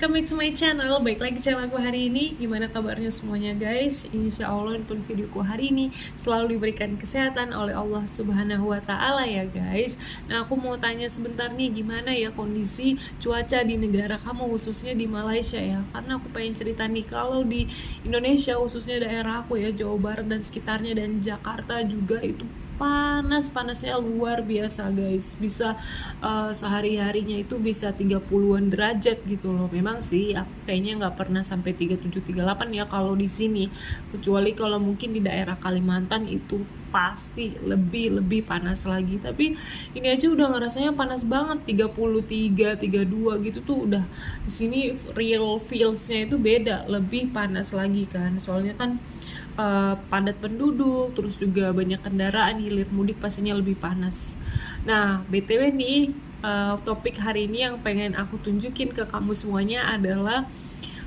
welcome back to my channel. Baik lagi channel aku hari ini. Gimana kabarnya semuanya guys? Insya Allah nonton videoku hari ini selalu diberikan kesehatan oleh Allah Subhanahu wa Ta'ala ya guys. Nah, aku mau tanya sebentar nih, gimana ya kondisi cuaca di negara kamu, khususnya di Malaysia ya. Karena aku pengen cerita nih, kalau di Indonesia khususnya daerah aku ya, Jawa Barat dan sekitarnya, dan Jakarta juga, itu panasnya luar biasa guys. Bisa sehari-harinya itu bisa 30-an derajat gitu loh. Memang sih aku kayaknya nggak pernah sampai 37-38 ya kalau di sini, kecuali kalau mungkin di daerah Kalimantan itu pasti lebih panas lagi. Tapi ini aja udah ngerasanya panas banget, 33, 32 gitu tuh udah. Di sini real feels-nya itu beda, lebih panas lagi kan. Soalnya kan padat penduduk, terus juga banyak kendaraan, hilir mudik pastinya lebih panas. Nah, BTW nih, topik hari ini yang pengen aku tunjukin ke kamu semuanya adalah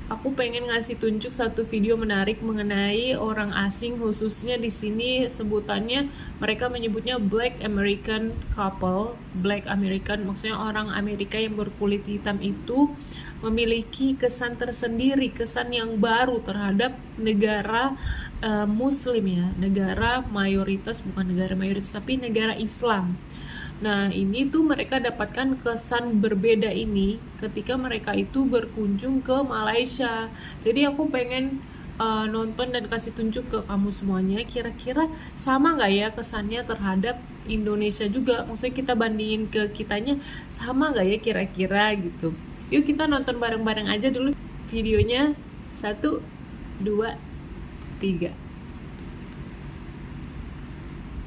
aku pengen ngasih tunjuk satu video menarik mengenai orang asing, khususnya di sini sebutannya mereka menyebutnya Black American couple. Black American maksudnya orang Amerika yang berkulit hitam itu memiliki kesan tersendiri, kesan yang baru terhadap negara Muslim ya, negara mayoritas, bukan negara mayoritas tapi negara Islam. Nah, ini tuh mereka dapatkan kesan berbeda ini ketika mereka itu berkunjung ke Malaysia. Jadi aku pengen nonton dan kasih tunjuk ke kamu semuanya, kira-kira sama nggak ya kesannya terhadap Indonesia juga. Maksudnya kita bandingin ke kitanya, sama nggak ya kira-kira gitu. Yuk kita nonton bareng-bareng aja dulu videonya. 1, 2, 3.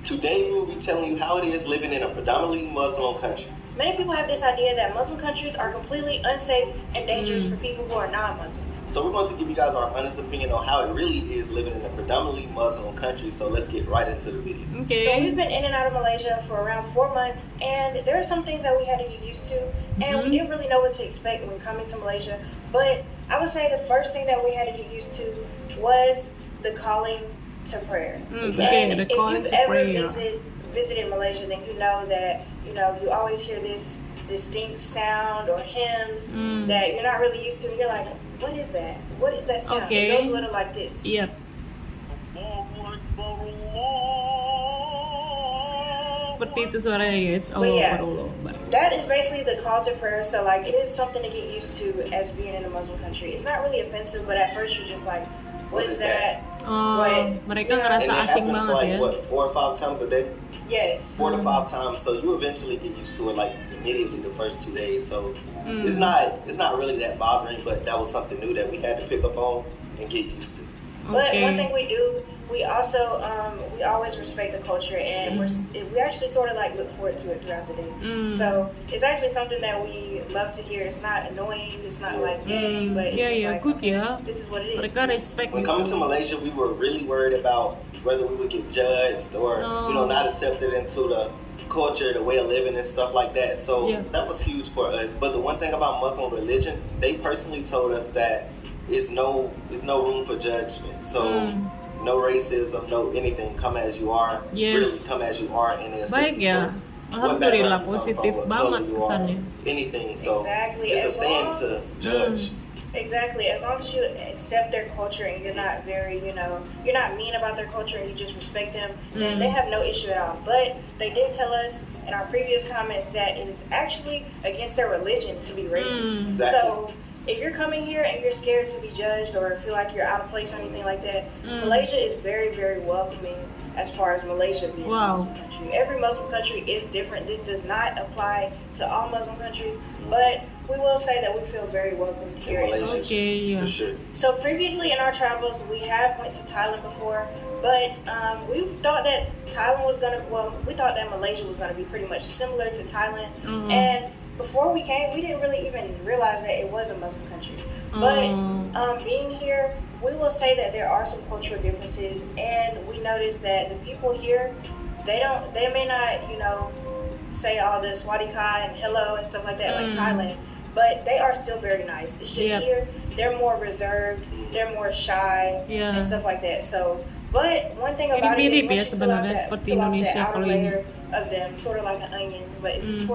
Today we will be telling you how it is living in a predominantly Muslim country. Many people have this idea that Muslim countries are completely unsafe and dangerous for people who are non-Muslim. So we're going to give you guys our honest opinion on how it really is living in a predominantly Muslim country. So let's get right into the video. Okay. So we've been in and out of Malaysia for around 4 months, and there are some things that we had to get used to, and we didn't really know what to expect when coming to Malaysia. But I would say the first thing that we had to get used to was the calling to prayer. Okay, the calling to prayer. If you've ever visited Malaysia, then you know that you always hear this distinct sound or hymns that you're not really used to, and you're like, what is that? What is that sound? Okay. It goes a little like this. Yep. Seperti itu suaranya guys. But yeah, Allah. that is basically the call to prayer. So like, it is something to get used to as being in a Muslim country. It's not really offensive, but at first you're just like, what is that? Mereka ngerasa asing banget like, ya. What, 4 or 5 times a day? Yes. 4 to 5 times. So you eventually get used to it, like immediately the first 2 days. So it's not really that bothering, but that was something new that we had to pick up on and get used to. But one thing we do, we also we always respect the culture, and we actually sort of like look forward to it throughout the day. So it's actually something that we love to hear. It's not annoying, it's not like yay, but it's just like, good okay, ya. this is what it is. Mereka respect. When coming to Malaysia, we were really worried about whether we would get judged or not accepted into the culture, the way of living and stuff like that. So that was huge for us. But the one thing about Muslim religion, they personally told us that it's no room for judgment. So no racism, no anything. Come as you are. Yes. Really come as you are, and it's baik ya. Alhamdulillah positif banget kesannya. Anything. So exactly. it's a sin to judge. Exactly. As long as you accept their culture and you're not very, you're not mean about their culture and you just respect them, then they have no issue at all. But they did tell us in our previous comments that it is actually against their religion to be racist. Exactly. So if you're coming here and you're scared to be judged or feel like you're out of place or anything like that, Malaysia is very, very welcoming as far as Malaysia being a Muslim country. Every Muslim country is different. This does not apply to all Muslim countries, but we will say that we feel very welcome here in Malaysia. Okay, yeah. For sure. So previously in our travels, we have went to Thailand before, but we thought that we thought that Malaysia was going to be pretty much similar to Thailand, and before we came, we didn't really even realize that it was a Muslim country. But being here, we will say that there are some cultural differences, and we noticed that the people here, they may not, say all the swadika and hello and stuff like that like Thailand, but they are still very nice. It's just here, they're more reserved, they're more shy and stuff like that. So, but one thing about it is, once you pull off that outer layer of them, sort of like an onion, but if you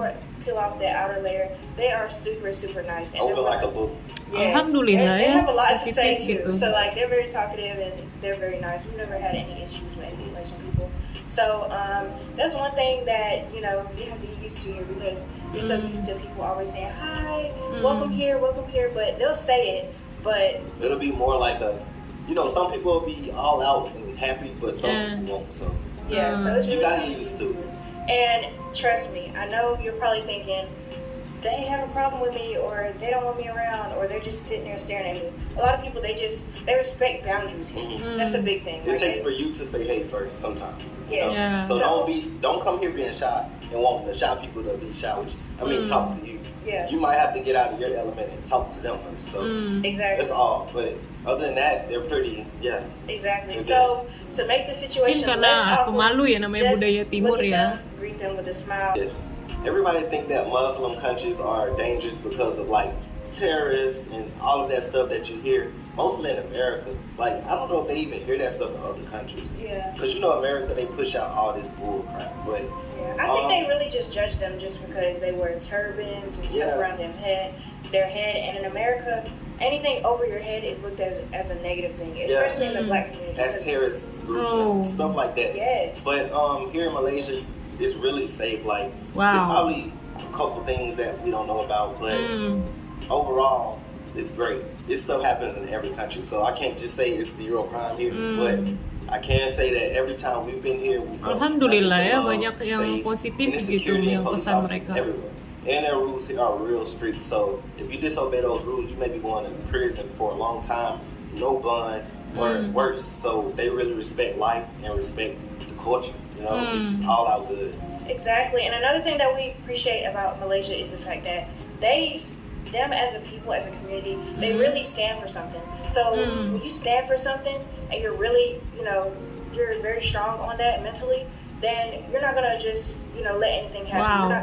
peel off that outer layer, they are super, super nice. And open like a book. Yes. Alhamdulillah They ya, have a lot to say positif too. gitu. So like they're very talkative and they're very nice. We've never had any issues with any Malaysian people. So that's one thing that you have to get used to here because you're so used to people always saying hi, welcome here, but they'll say it, but it'll be more like some people will be all out and happy, but some people won't. So yeah, so it's you really gotta get used to it. And trust me, I know you're probably thinking they have a problem with me, or they don't want me around, or they're just sitting there staring at me. A lot of people they respect boundaries here. That's a big thing. It takes for you to say hey first sometimes. Yes. Yeah. So don't come here being shy and want the shy people to be shy with you. I mean talk to you. Yeah. You might have to get out of your element and talk to them first. So exactly. that's all. But other than that, they're pretty Exactly. Okay. So to make the situation Mungkin less karena awkward, pemalu ya, namanya just budaya timur look at ya. them, greet them with a smile. Yes. Everybody think that Muslim countries are dangerous because of like terrorists and all of that stuff that you hear. Mostly in America, like I don't know if they even hear that stuff in other countries. Yeah. Cause America, they push out all this bull crap. But I think they really just judge them just because they wear turbans and stuff around their head. And in America, anything over your head is looked as a negative thing, especially in the black community. As terrorist group, stuff like that. Yes. But here in Malaysia, it's really safe. Like there's probably a couple things that we don't know about, but overall, it's great. This stuff happens in every country, so I can't just say it's zero crime here, but I can say that every time we've been here, we Alhamdulillah ya, banyak yang positif gitu yang pesan mereka. Everywhere. And their rules here are real strict, so if you disobey those rules, you may be going to prison for a long time, no bond, or worse. So they really respect life and respect the culture, it's just all out good. Exactly, and another thing that we appreciate about Malaysia is the fact that them as a people, as a community, they really stand for something. So when you stand for something and you're really, you're very strong on that mentally, then you're not gonna just, let anything happen.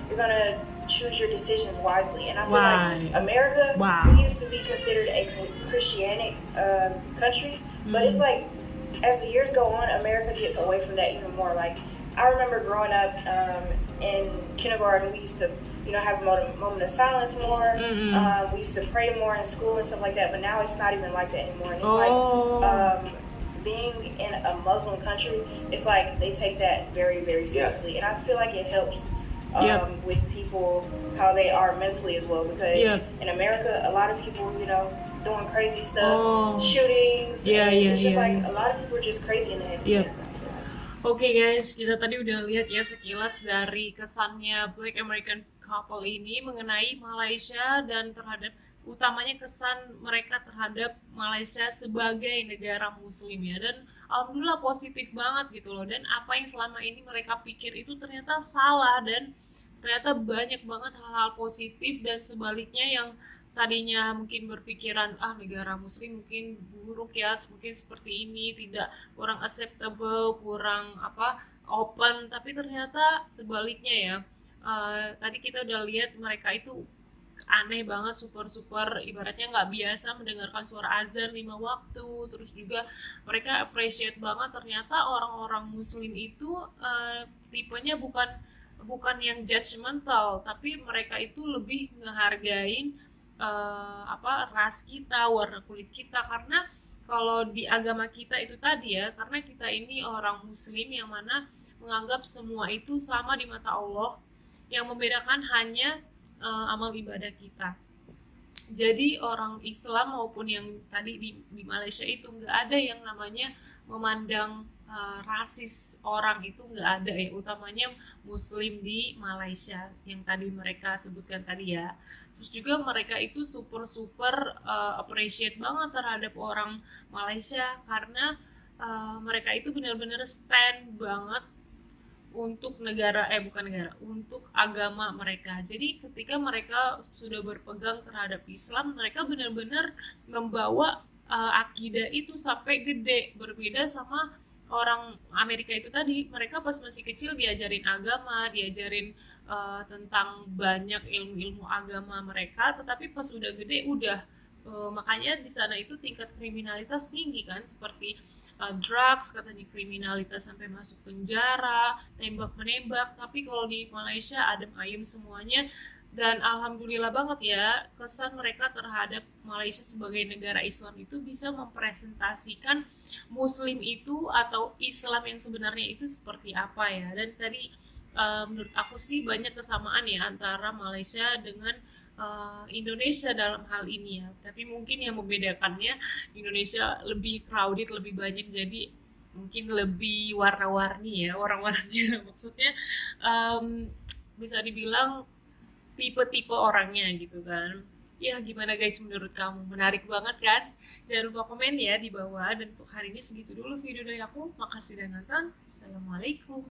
You're gonna choose your decisions wisely. And I feel like America, we used to be considered a Christianic country, but it's like as the years go on, America gets away from that even more. Like I remember growing up in kindergarten, we used to have a moment of silence more. We used to pray more in school and stuff like that, but now it's not even like that anymore. And it's like being in a Muslim country, it's like they take that very, very seriously. And I feel like it helps with people, how they are mentally as well, because in America, a lot of people, doing crazy stuff, shootings, it's just like a lot of people are just crazy in the head. Oke guys, kita tadi udah lihat ya sekilas dari kesannya Black American couple ini mengenai Malaysia dan utamanya kesan mereka terhadap Malaysia sebagai negara muslim ya, dan alhamdulillah positif banget gitu loh, dan apa yang selama ini mereka pikir itu ternyata salah dan ternyata banyak banget hal-hal positif, dan sebaliknya yang tadinya mungkin berpikiran negara muslim mungkin buruk ya, mungkin seperti ini, tidak kurang acceptable, kurang open, tapi ternyata sebaliknya ya. Tadi kita udah lihat mereka itu aneh banget, super ibaratnya nggak biasa mendengarkan suara azan 5 waktu, terus juga mereka appreciate banget ternyata orang-orang muslim itu tipenya bukan yang judgmental, tapi mereka itu lebih ngehargain ras kita, warna kulit kita, karena kalau di agama kita itu tadi ya, karena kita ini orang muslim yang mana menganggap semua itu sama di mata Allah, yang membedakan hanya amal ibadah kita. Jadi orang Islam maupun yang tadi di Malaysia itu nggak ada yang namanya memandang rasis orang, itu nggak ada ya, utamanya muslim di Malaysia yang tadi mereka sebutkan tadi ya. Terus juga mereka itu super appreciate banget terhadap orang Malaysia, karena mereka itu benar-benar stand banget untuk untuk agama mereka. Jadi ketika mereka sudah berpegang terhadap Islam, mereka benar-benar membawa akidah itu sampai gede, berbeda sama orang Amerika itu tadi. Mereka pas masih kecil diajarin agama, diajarin tentang banyak ilmu-ilmu agama mereka, tetapi pas udah gede makanya di sana itu tingkat kriminalitas tinggi kan, seperti drugs, katanya kriminalitas sampai masuk penjara, tembak menembak. Tapi kalau di Malaysia adem ayem semuanya, Dan alhamdulillah banget ya, kesan mereka terhadap Malaysia sebagai negara Islam itu bisa mempresentasikan Muslim itu atau Islam yang sebenarnya itu seperti apa ya. Dan tadi menurut aku sih banyak kesamaan ya antara Malaysia dengan Indonesia dalam hal ini ya. Tapi mungkin yang membedakannya Indonesia lebih crowded, lebih banyak, jadi mungkin lebih warna-warni ya orang-orangnya. Maksudnya bisa dibilang tipe-tipe orangnya gitu kan. Ya gimana guys, menurut kamu? Menarik banget kan? Jangan lupa komen ya di bawah. Dan untuk hari ini segitu dulu video dari aku. Makasih udah nonton. Assalamualaikum.